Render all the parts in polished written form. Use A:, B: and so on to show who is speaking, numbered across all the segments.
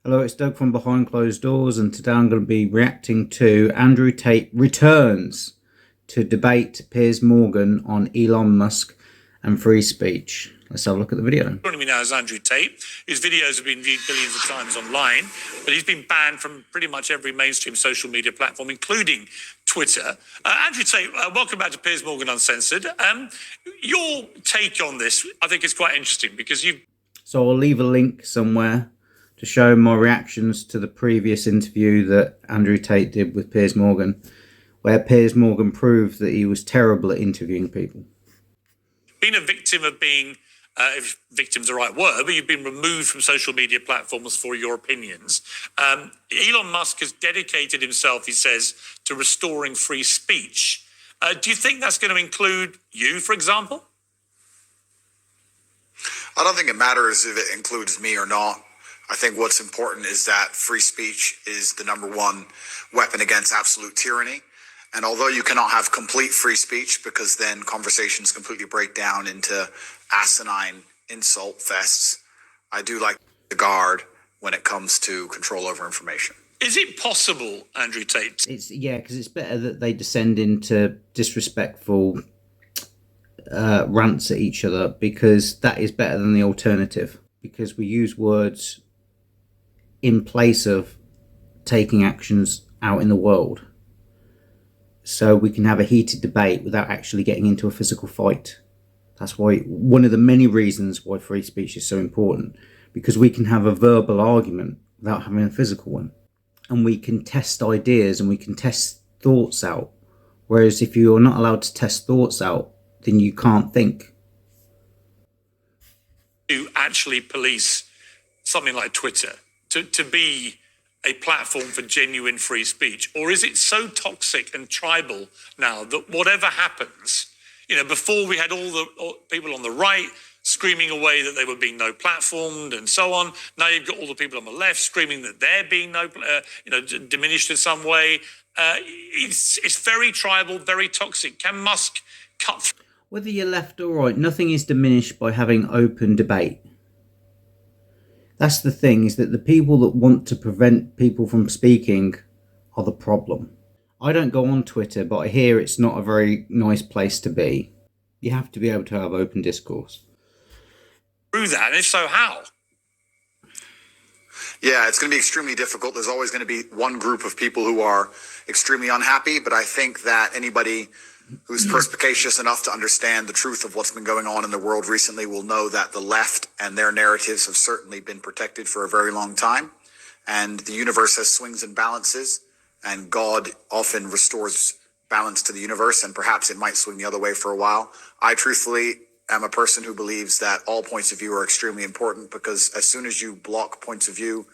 A: Hello, it's Doug from Behind Closed Doors, and today I'm going to be reacting to Andrew Tate returns to debate Piers Morgan on Elon Musk and free speech. Let's have a look at the video.
B: Joining me now is Andrew Tate, whose videos have been viewed billions of times online, but he's been banned from pretty much every mainstream social media platform, including Twitter. Andrew Tate, welcome back to Piers Morgan Uncensored. Your take on this, I think, is quite interesting because you've...
A: So I'll leave a link somewhere to show my reactions to the previous interview that Andrew Tate did with Piers Morgan, where Piers Morgan proved that he was terrible at interviewing people.
B: Been a victim of being, if victim's the right word, but you've been removed from social media platforms for your opinions. Elon Musk has dedicated himself, he says, to restoring free speech. Do you think that's going to include you, for example?
C: I don't think it matters if it includes me or not. I think what's important is that free speech is the number one weapon against absolute tyranny. And although you cannot have complete free speech because then conversations completely break down into asinine insult fests, I do like the guard when it comes to control over information.
B: Is it possible, Andrew Tate?
A: Yeah, because it's better that they descend into disrespectful rants at each other, because that is better than the alternative. Because we use words in place of taking actions out in the world, so we can have a heated debate without actually getting into a physical fight. That's why, one of the many reasons why free speech is so important, because we can have a verbal argument without having a physical one, and we can test ideas and we can test thoughts out. Whereas if you're not allowed to test thoughts out, then you can't think.
B: To actually police something like Twitter to be a platform for genuine free speech? Or is it so toxic and tribal now that whatever happens, before we had all the people on the right screaming away that they were being no platformed and so on. Now you've got all the people on the left screaming that they're being diminished in some way. It's very tribal, very toxic. Can Musk cut through?
A: Whether you're left or right, nothing is diminished by having open debate. That's the thing, is that the people that want to prevent people from speaking are the problem. I don't go on Twitter, but I hear it's not a very nice place to be. You have to be able to have open discourse.
B: Through that, and if so, how?
C: Yeah, it's going to be extremely difficult. There's always going to be one group of people who are extremely unhappy, but I think that anybody who's perspicacious enough to understand the truth of what's been going on in the world recently will know that the left and their narratives have certainly been protected for a very long time. And the universe has swings and balances, and God often restores balance to the universe, and perhaps it might swing the other way for a while. I truthfully am a person who believes that all points of view are extremely important, because as soon as you block points of view,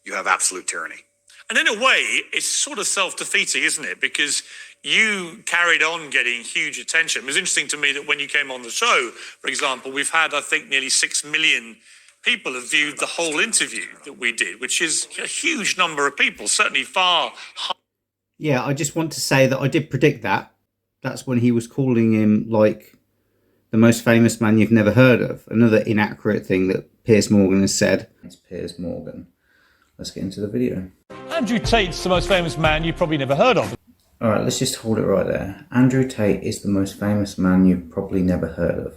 C: you have absolute tyranny.
B: And in a way, it's sort of self-defeating, isn't it? Because you carried on getting huge attention. It was interesting to me that when you came on the show, for example, we've had, I think, nearly 6 million people have viewed the whole interview that we did, which is a huge number of people, certainly far higher.
A: Yeah, I just want to say that I did predict that. That's when he was calling him, like, the most famous man you've never heard of. Another inaccurate thing that Piers Morgan has said. It's Piers Morgan. Let's get into the video.
B: Andrew Tate's the most famous man you've probably never heard of.
A: Alright, let's just hold it right there. Andrew Tate is the most famous man you've probably never heard of.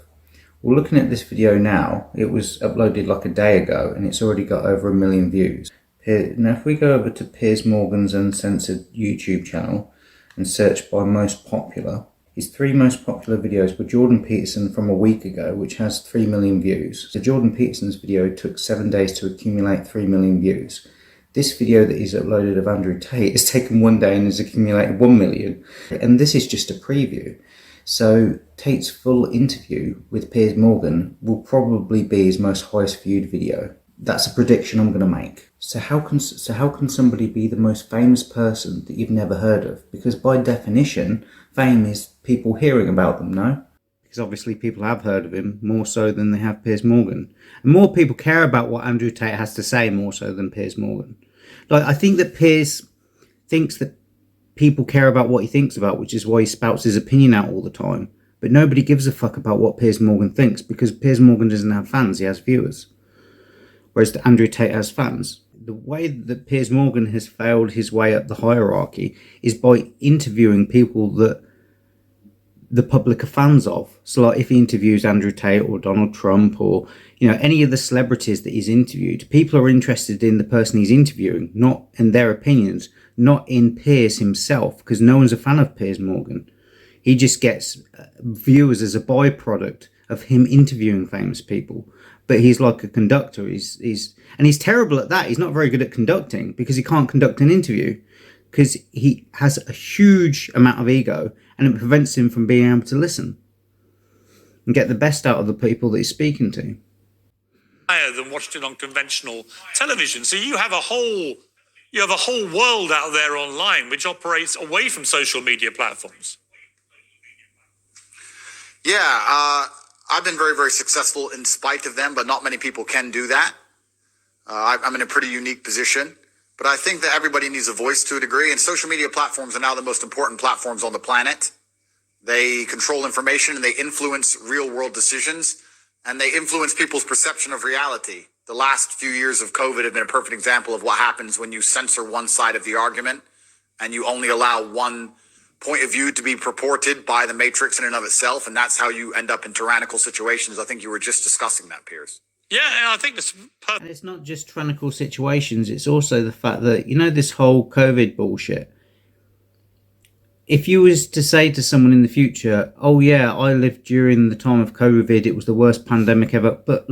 A: Well, looking at this video now, it was uploaded like a day ago, and it's already got over 1 million views. Now, if we go over to Piers Morgan's Uncensored YouTube channel and search by most popular, his 3 most popular videos were Jordan Peterson from a week ago, which has 3 million views. So Jordan Peterson's video took 7 days to accumulate 3 million views. This video that he's uploaded of Andrew Tate has taken 1 day and has accumulated 1 million. And this is just a preview. So Tate's full interview with Piers Morgan will probably be his most highest viewed video. That's a prediction I'm going to make. So how can somebody be the most famous person that you've never heard of? Because by definition, fame is people hearing about them, no? Because obviously people have heard of him more so than they have Piers Morgan. And more people care about what Andrew Tate has to say more so than Piers Morgan. Like, I think that Piers thinks that people care about what he thinks about, which is why he spouts his opinion out all the time. But nobody gives a fuck about what Piers Morgan thinks, because Piers Morgan doesn't have fans, he has viewers. Whereas Andrew Tate has fans. The way that Piers Morgan has failed his way up the hierarchy is by interviewing people that the public are fans of. So like if he interviews Andrew Tate or Donald Trump or, any of the celebrities that he's interviewed, people are interested in the person he's interviewing, not in their opinions, not in Piers himself, because no one's a fan of Piers Morgan. He just gets viewers as a byproduct of him interviewing famous people. But he's like a conductor. He's terrible at that. He's not very good at conducting because he can't conduct an interview because he has a huge amount of ego and it prevents him from being able to listen and get the best out of the people that he's speaking to.
B: Higher than watched it on conventional television. So you have a whole world out there online which operates away from social media platforms.
C: Yeah, I've been very, very successful in spite of them, but not many people can do that. I'm in a pretty unique position, but I think that everybody needs a voice to a degree, and social media platforms are now the most important platforms on the planet. They control information and they influence real world decisions, and they influence people's perception of reality. The last few years of COVID have been a perfect example of what happens when you censor one side of the argument and you only allow one point of view to be purported by the matrix in and of itself, and that's how you end up in tyrannical situations. I think you were just discussing that, Piers.
B: Yeah, and I think that's
A: And it's not just tyrannical situations, it's also the fact that, this whole COVID bullshit. If you was to say to someone in the future, oh yeah, I lived during the time of COVID, it was the worst pandemic ever, but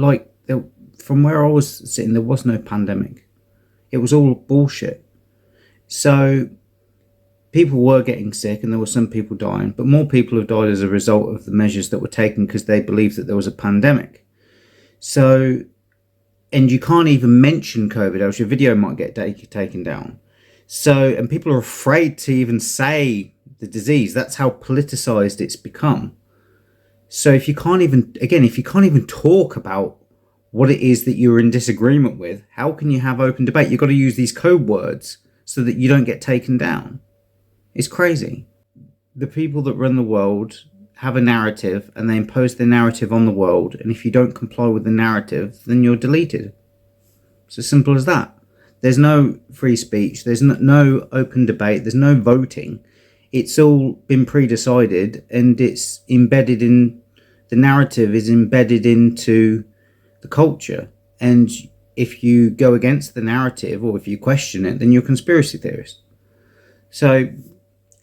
A: from where I was sitting, there was no pandemic. It was all bullshit. So people were getting sick and there were some people dying, but more people have died as a result of the measures that were taken because they believed that there was a pandemic. So, and you can't even mention COVID, else your video might get taken down. So, and people are afraid to even say the disease. That's how politicized it's become. So if you can't even talk about what it is that you're in disagreement with, how can you have open debate? You've got to use these code words so that you don't get taken down. It's crazy. The people that run the world have a narrative and they impose their narrative on the world. And if you don't comply with the narrative, then you're deleted. It's as simple as that. There's no free speech. There's no open debate. There's no voting. It's all been pre-decided and it's embedded in, the narrative is embedded into the culture. And if you go against the narrative or if you question it, then you're a conspiracy theorist. So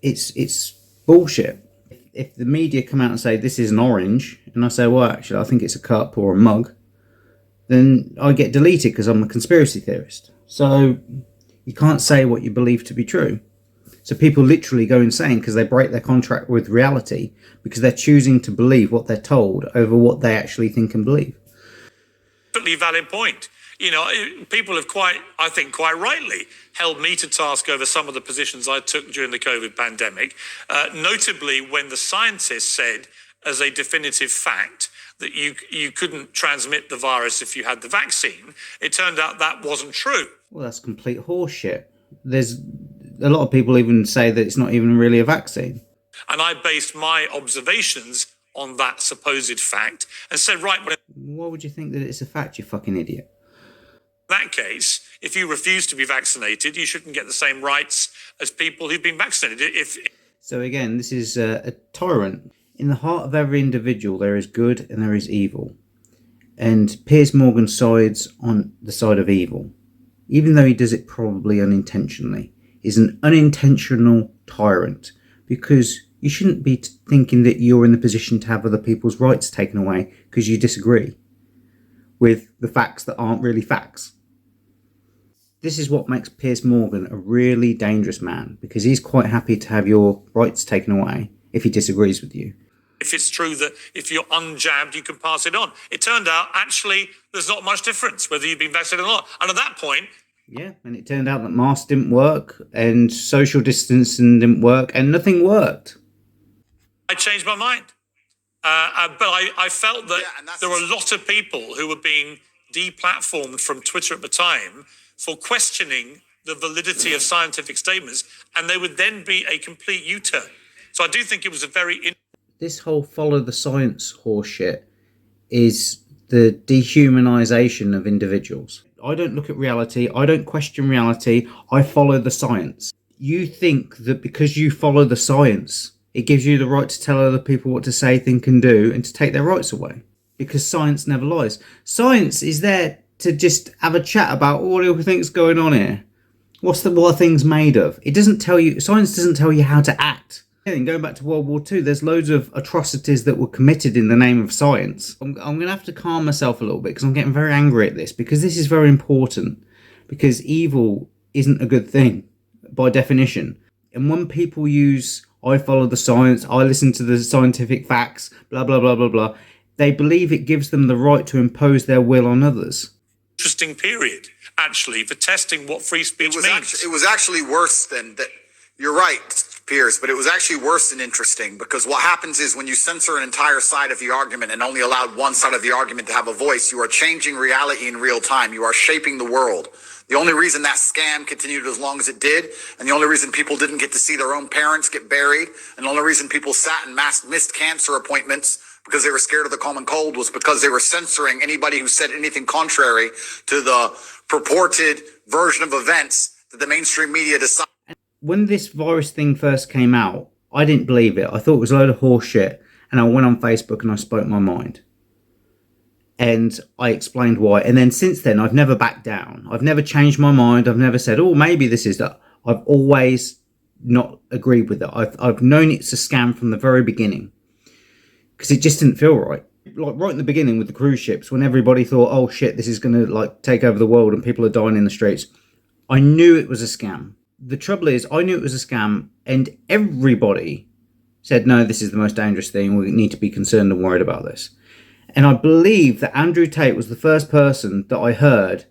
A: it's bullshit. If the media come out and say this is an orange, and I say, well, actually, I think it's a cup or a mug, then I get deleted because I'm a conspiracy theorist. So you can't say what you believe to be true. So people literally go insane because they break their contract with reality because they're choosing to believe what they're told over what they actually think and believe.
B: Totally valid point. People have quite rightly held me to task over some of the positions I took during the COVID pandemic, notably when the scientists said as a definitive fact that you couldn't transmit the virus if you had the vaccine. It turned out that wasn't true.
A: Well, that's complete horseshit. There's a lot of people even say that it's not even really a vaccine.
B: And I based my observations on that supposed fact and said, right, well,
A: why would you think that it's a fact, you fucking idiot?
B: in that case, if you refuse to be vaccinated, you shouldn't get the same rights as people who've been vaccinated.
A: So again, this is a tyrant. In the heart of every individual, there is good and there is evil. And Piers Morgan sides on the side of evil, even though he does it probably unintentionally. He's an unintentional tyrant because you shouldn't be thinking that you're in the position to have other people's rights taken away because you disagree with the facts that aren't really facts. This is what makes Piers Morgan a really dangerous man, because he's quite happy to have your rights taken away if he disagrees with you.
B: If it's true that if you're unjabbed, you can pass it on. It turned out, actually, there's not much difference whether you've been vaccinated or not. And at that point...
A: Yeah, and it turned out that masks didn't work and social distancing didn't work and nothing worked.
B: I changed my mind. But I felt that there were a lot of people who were being deplatformed from Twitter at the time for questioning the validity of scientific statements, and there would then be a complete U-turn. So I do think it was a very...
A: This whole follow the science horseshit is the dehumanization of individuals. I don't look at reality. I don't question reality. I follow the science. You think that because you follow the science, it gives you the right to tell other people what to say, think, and do, and to take their rights away. Because science never lies. Science is there to just have a chat about what do you think's going on here. What are things made of? It doesn't tell you. Science doesn't tell you how to act. And going back to World War II, there's loads of atrocities that were committed in the name of science. I'm going to have to calm myself a little bit because I'm getting very angry at this, because this is very important, because evil isn't a good thing by definition. And when people use, I follow the science, I listen to the scientific facts, blah, blah, blah, blah, blah, they believe it gives them the right to impose their will on others.
B: Interesting period, actually, for testing what free speech means.
C: It was actually worse than that. You're right, Piers, but it was actually worse than interesting, because what happens is when you censor an entire side of the argument and only allowed one side of the argument to have a voice, you are changing reality in real time. You are shaping the world. The only reason that scam continued as long as it did, and the only reason people didn't get to see their own parents get buried, and the only reason people sat and missed cancer appointments because they were scared of the common cold, was because they were censoring anybody who said anything contrary to the purported version of events that the mainstream media decided.
A: When this virus thing first came out, I didn't believe it. I thought it was a load of horse shit, and I went on Facebook and I spoke my mind. And I explained why. And then since then, I've never backed down. I've never changed my mind. I've never said, oh, maybe this is that. I've always not agreed with it. I've known it's a scam from the very beginning, because it just didn't feel right. Like right in the beginning with the cruise ships, when everybody thought, oh shit, this is going to like take over the world and people are dying in the streets. I knew it was a scam. The trouble is, I knew it was a scam, and everybody said, no, this is the most dangerous thing. We need to be concerned and worried about this. And I believe that Andrew Tate was the first person that I heard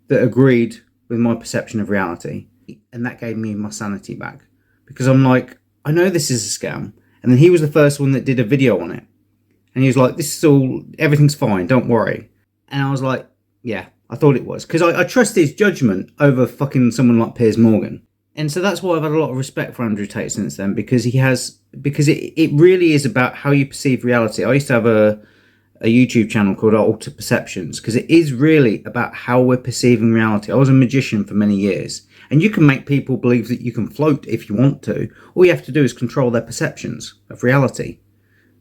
A: that agreed with my perception of reality. And that gave me my sanity back, because I'm like, I know this is a scam. And then he was the first one that did a video on it. And he was like, this is all, everything's fine, don't worry. And I was like, yeah, I thought it was. Because I trust his judgment over fucking someone like Piers Morgan. And so that's why I've had a lot of respect for Andrew Tate since then, because it really is about how you perceive reality. I used to have a YouTube channel called Alter Perceptions, because it is really about how we're perceiving reality. I was a magician for many years, and you can make people believe that you can float if you want to. All you have to do is control their perceptions of reality,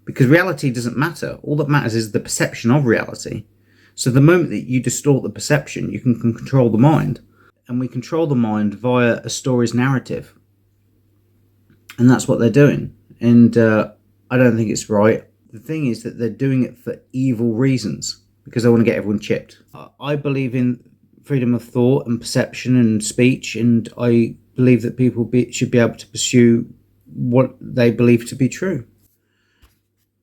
A: because reality doesn't matter. All that matters is the perception of reality. So the moment that you distort the perception, you can control the mind. And we control the mind via a story's narrative. And that's what they're doing. And I don't think it's right. The thing is that they're doing it for evil reasons, because they want to get everyone chipped. I believe in freedom of thought and perception and speech, and I believe that people should be able to pursue what they believe to be true.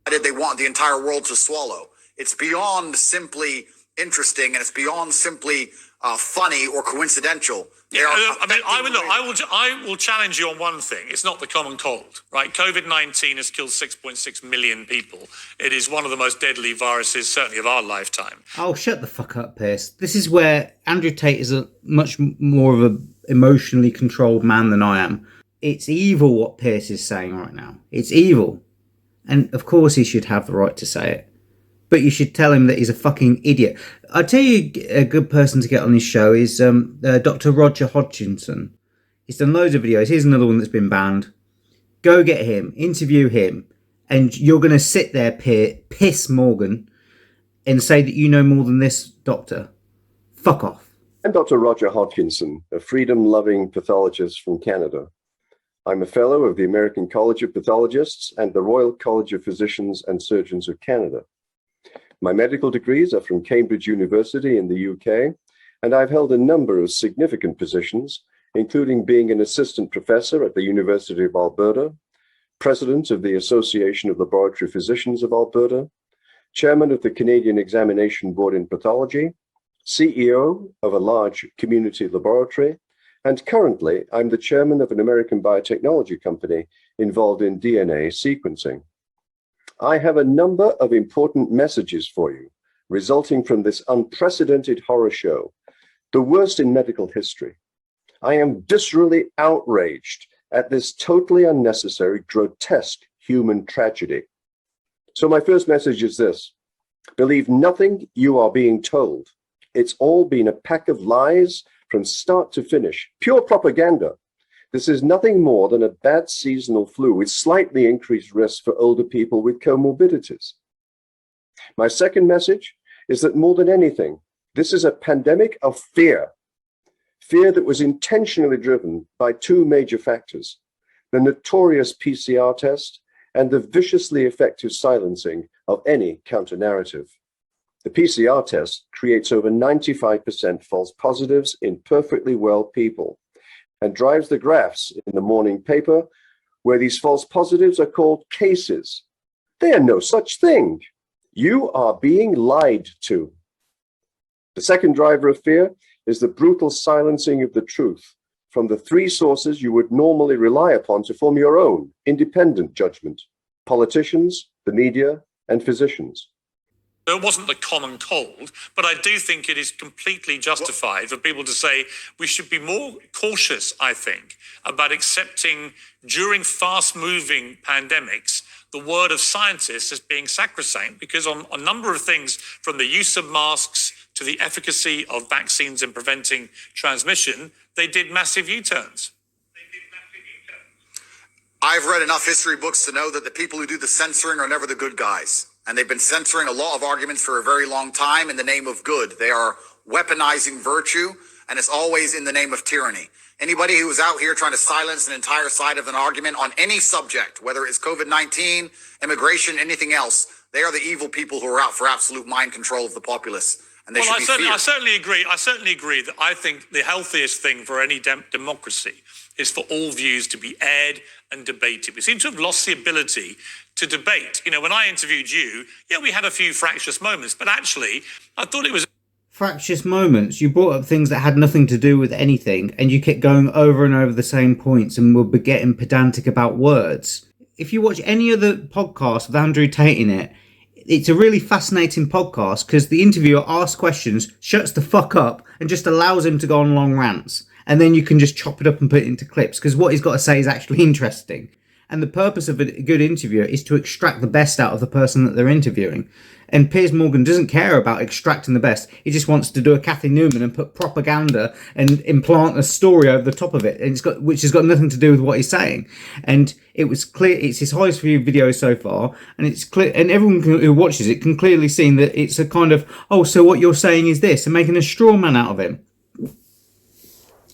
C: They want the entire world to swallow. It's beyond simply interesting, and it's beyond simply funny or coincidental.
B: I will challenge you on one thing. It's not the common cold, right? COVID-19 has killed 6.6 million people. It is one of the most deadly viruses, certainly of our lifetime.
A: Oh, shut the fuck up, Piers. This is where Andrew Tate is a much more of an emotionally controlled man than I am. It's evil what Piers is saying right now. It's evil. And of course he should have the right to say it. But you should tell him that he's a fucking idiot. I'll tell you a good person to get on his show is Dr. Roger Hodgkinson. He's done loads of videos. Here's another one that's been banned. Go get him, interview him, and you're going to sit there, Piss Morgan, and say that you know more than this doctor. Fuck off.
D: I'm Dr. Roger Hodgkinson, a freedom-loving pathologist from Canada. I'm a fellow of the American College of Pathologists and the Royal College of Physicians and Surgeons of Canada. My medical degrees are from Cambridge University in the UK, and I've held a number of significant positions, including being an assistant professor at the University of Alberta, president of the Association of Laboratory Physicians of Alberta, chairman of the Canadian Examination Board in Pathology, CEO of a large community laboratory, and currently I'm the chairman of an American biotechnology company involved in DNA sequencing. I have a number of important messages for you, resulting from this unprecedented horror show, the worst in medical history. I am viscerally outraged at this totally unnecessary, grotesque human tragedy. So my first message is this: believe nothing you are being told. It's all been a pack of lies from start to finish, pure propaganda. This is nothing more than a bad seasonal flu with slightly increased risk for older people with comorbidities. My second message is that more than anything, this is a pandemic of fear. Fear that was intentionally driven by two major factors: the notorious PCR test and the viciously effective silencing of any counter-narrative. The PCR test creates over 95% false positives in perfectly well people and drives the graphs in the morning paper where these false positives are called cases. They are no such thing. You are being lied to. The second driver of fear is the brutal silencing of the truth from the three sources you would normally rely upon to form your own independent judgment: politicians, the media, and physicians.
B: It wasn't the common cold, but I do think it is completely justified for people to say we should be more cautious, I think, about accepting during fast-moving pandemics the word of scientists as being sacrosanct, because on a number of things, from the use of masks to the efficacy of vaccines in preventing transmission, they did massive U-turns.
C: I've read enough history books to know that the people who do the censoring are never the good guys. And they've been censoring a lot of arguments for a very long time in the name of good. They are weaponizing virtue, and it's always in the name of tyranny. Anybody who is out here trying to silence an entire side of an argument on any subject, whether it's COVID-19, immigration, anything else, they are the evil people who are out for absolute mind control of the populace. And they should be feared.
B: I certainly agree. I certainly agree that I think the healthiest thing for any democracy is for all views to be aired and debated. We seem to have lost the ability to debate. You know, when I interviewed you, yeah, we had a few fractious moments, but actually, I thought it was
A: Fractious moments. You brought up things that had nothing to do with anything, and you kept going over and over the same points and were getting pedantic about words. If you watch any other podcast with Andrew Tate in it, it's a really fascinating podcast because the interviewer asks questions, shuts the fuck up, and just allows him to go on long rants. And then you can just chop it up and put it into clips because what he's got to say is actually interesting. And the purpose of a good interviewer is to extract the best out of the person that they're interviewing. And Piers Morgan doesn't care about extracting the best. He just wants to do a Kathy Newman and put propaganda and implant a story over the top of it, and which has got nothing to do with what he's saying. And it was clear, it's his highest viewed video so far, and it's clear, and everyone who watches it can clearly see that it's a kind of, oh, so what you're saying is this, and making a straw man out of him.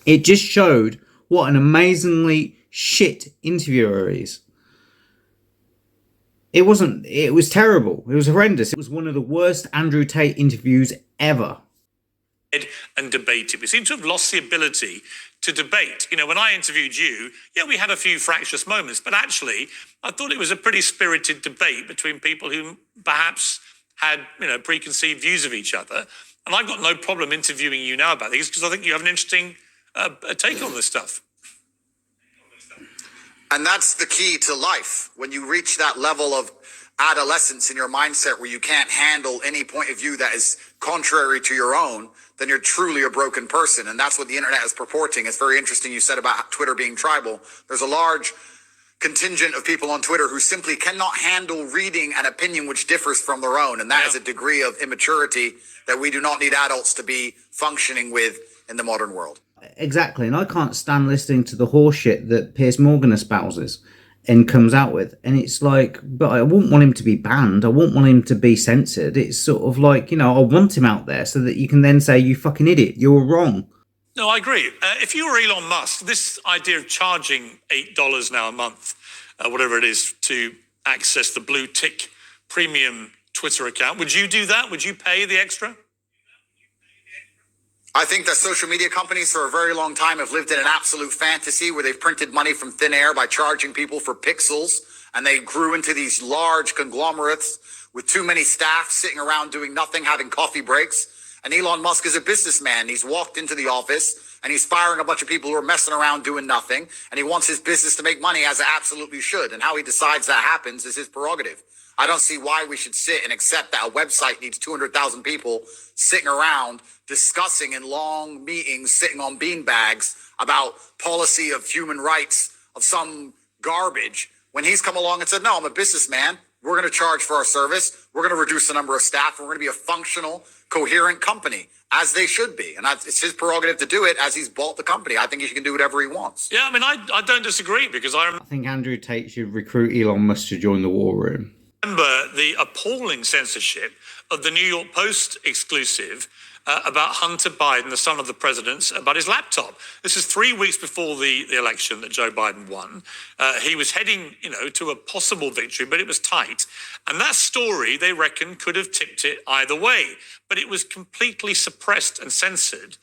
A: It just showed what an amazingly shit interviewer he is. It was terrible. It was horrendous. It was one of the worst Andrew Tate interviews ever.
B: And debated. We seem to have lost the ability to debate. You know, when I interviewed you, yeah, we had a few fractious moments, but actually, I thought it was a pretty spirited debate between people who perhaps had, you know, preconceived views of each other. And I've got no problem interviewing you now about these because I think you have an interesting take on this stuff.
C: And that's the key to life. When you reach that level of adolescence in your mindset where you can't handle any point of view that is contrary to your own, then you're truly a broken person. And that's what the internet is purporting. It's very interesting you said about Twitter being tribal. There's a large contingent of people on Twitter who simply cannot handle reading an opinion which differs from their own. And that is a degree of immaturity that we do not need adults to be functioning with in the modern world.
A: Exactly, and I can't stand listening to the horseshit that Piers Morgan espouses and comes out with. And it's like, but I wouldn't want him to be banned. I wouldn't want him to be censored. It's sort of like, you know, I want him out there so that you can then say, you fucking idiot, you were wrong.
B: No, I agree. If you were Elon Musk, this idea of charging $8 now a month, whatever it is, to access the blue tick premium Twitter account, would you do that? Would you pay the extra?
C: I think that social media companies for a very long time have lived in an absolute fantasy where they've printed money from thin air by charging people for pixels. And they grew into these large conglomerates with too many staff sitting around doing nothing, having coffee breaks. And Elon Musk is a businessman. He's walked into the office and he's firing a bunch of people who are messing around doing nothing. And he wants his business to make money, as it absolutely should. And how he decides that happens is his prerogative. I don't see why we should sit and accept that a website needs 200,000 people sitting around discussing in long meetings, sitting on beanbags about policy of human rights of some garbage, when he's come along and said, no, I'm a businessman. We're going to charge for our service. We're going to reduce the number of staff. We're going to be a functional, coherent company, as they should be. And it's his prerogative to do it, as he's bought the company. I think he can do whatever he wants.
B: Yeah, I mean, I don't disagree, because I
A: think Andrew Tate should recruit Elon Musk to join the war room.
B: remember the appalling censorship of the New York Post exclusive about Hunter Biden, the son of the president, about his laptop. This is 3 weeks before the election that Joe Biden won. He was heading, to a possible victory, but it was tight. And that story, they reckon, could have tipped it either way. But it was completely suppressed and censored,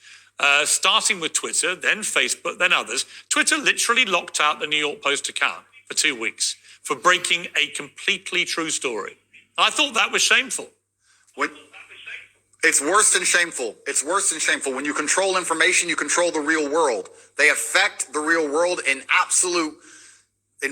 B: starting with Twitter, then Facebook, then others. Twitter literally locked out the New York Post account for 2 weeks for breaking a completely true story. I thought that was shameful.
C: It's worse than shameful. It's worse than shameful. When you control information, you control the real world. They affect the real world in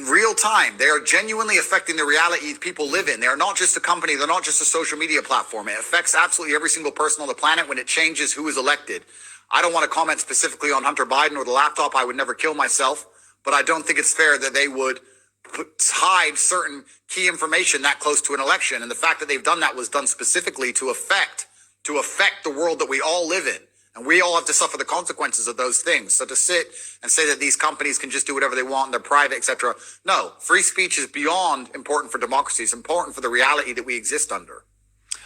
C: real time. They are genuinely affecting the reality people live in. They are not just a company. They're not just a social media platform. It affects absolutely every single person on the planet when it changes who is elected. I don't want to comment specifically on Hunter Biden or the laptop. I would never kill myself, but I don't think it's fair that they would hide certain key information that close to an election. And the fact that they've done that was done specifically to affect the world that we all live in. And we all have to suffer the consequences of those things. So to sit and say that these companies can just do whatever they want, and they're private, etc. No, free speech is beyond important for democracy. It's important for the reality that we exist under.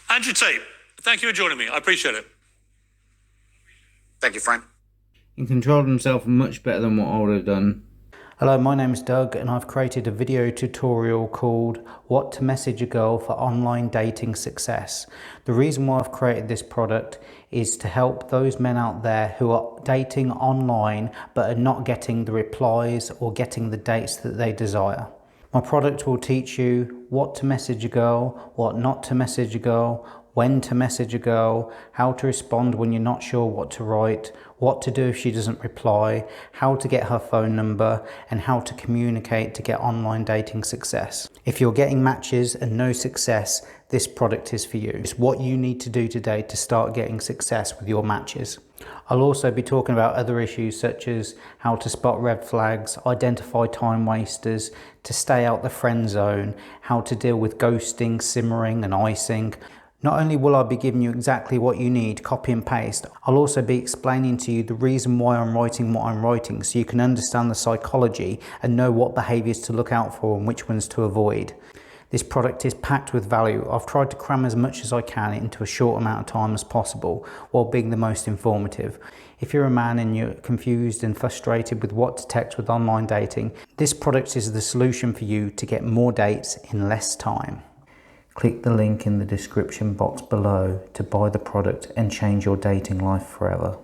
B: Andrew Tate, thank you for joining me. I appreciate it.
C: Thank you, friend.
A: He controlled himself much better than what I would have done. Hello, my name is Doug and I've created a video tutorial called What to Message a Girl for Online Dating Success. The reason why I've created this product is to help those men out there who are dating online but are not getting the replies or getting the dates that they desire. My product will teach you what to message a girl, what not to message a girl, when to message a girl, how to respond when you're not sure what to write, what to do if she doesn't reply, how to get her phone number, and how to communicate to get online dating success. If you're getting matches and no success, this product is for you. It's what you need to do today to start getting success with your matches. I'll also be talking about other issues such as how to spot red flags, identify time wasters, to stay out the friend zone, how to deal with ghosting, simmering and icing. Not only will I be giving you exactly what you need, copy and paste, I'll also be explaining to you the reason why I'm writing what I'm writing so you can understand the psychology and know what behaviours to look out for and which ones to avoid. This product is packed with value. I've tried to cram as much as I can into a short amount of time as possible while being the most informative. If you're a man and you're confused and frustrated with what to text with online dating, this product is the solution for you to get more dates in less time. Click the link in the description box below to buy the product and change your dating life forever.